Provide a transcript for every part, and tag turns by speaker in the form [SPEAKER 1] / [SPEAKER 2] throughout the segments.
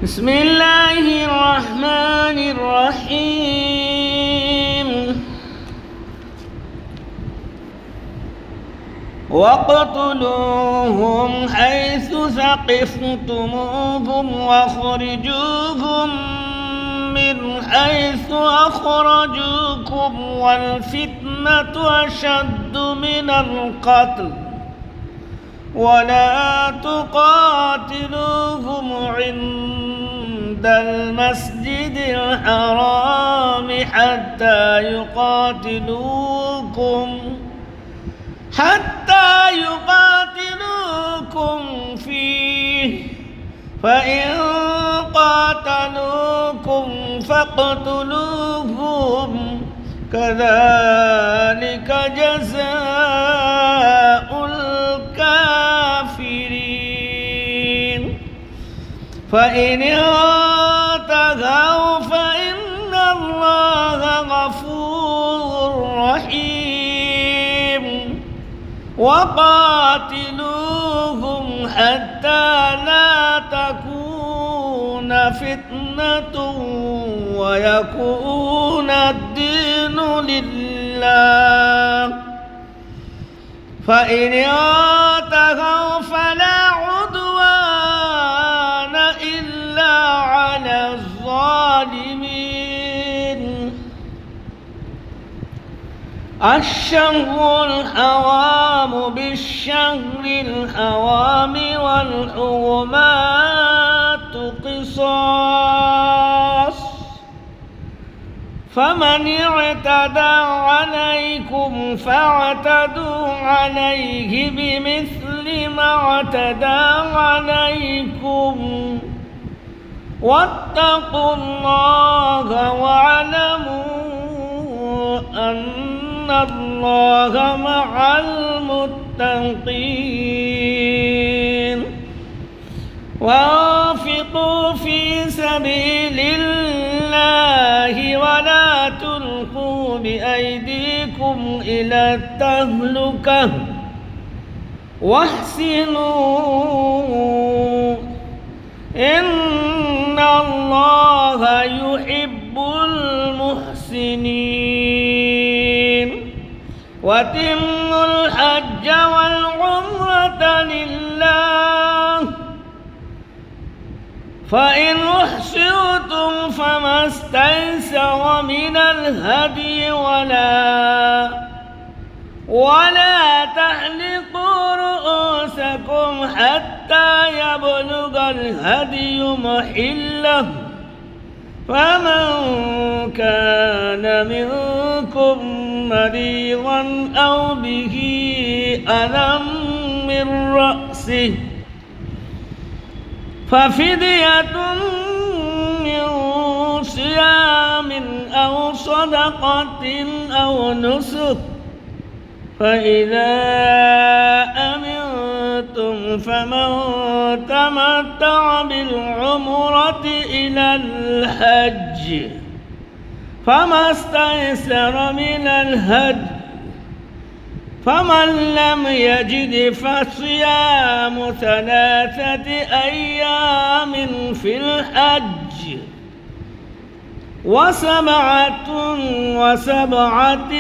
[SPEAKER 1] بسم الله الرحمن الرحيم واقتلوهم حيث ثقفتموهم واخرجوهم من حيث أخرجوكم والفتنة أشد من القتل ولا تقاتلوهم عند المسجد الحرام حتى يقاتلوكم فيه فإن قاتلوكم فاقتلوهم كذلك جزاء الكافرين فإن انتهوا فإن الله غفور رحيم وقاتلوهم حتى لا تكون فتنة ويكون الدين لله فإن انتهوا فلا عدوان إلا على الظالمين الشهر الحرام بالشهر الحرام والحرمات قصاص فمن اعتدى عليكم فاعتدوا عليه بمثل ما اعتدى عليكم واتقوا الله واعلموا أن الله مع المتقين وانفقوا في سبيل الله ولا تلقوا بأيديكم إلى التهلكة واحسنوا إن الله يحب المحسنين وأتموا الحج والعمرة لله فإن أحصرتم فما استيسر من الهدي ولا تحلقوا رؤوسكم حتى يبلغ الهدي محله فمن كان منكم مريضا أو به ألم من رأسه ففدية من صيام أو صدقة أو نسك فإذا أمنتم فمن تمتع بالعمرة إلى الحج فما استيسر من الهدي فمن لم يجد فصيام 3 أيام في الحج وسبعة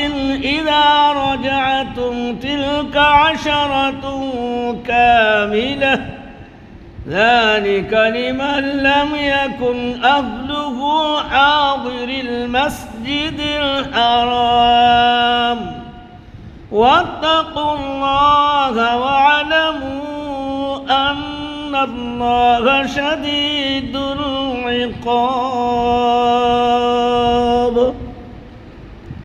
[SPEAKER 1] إذا رجعتم تلك 10 كاملة ذلك لمن لم يكن أهله حاضر المسجد الحرام واتقوا الله واعلموا أن الله شديد العقاب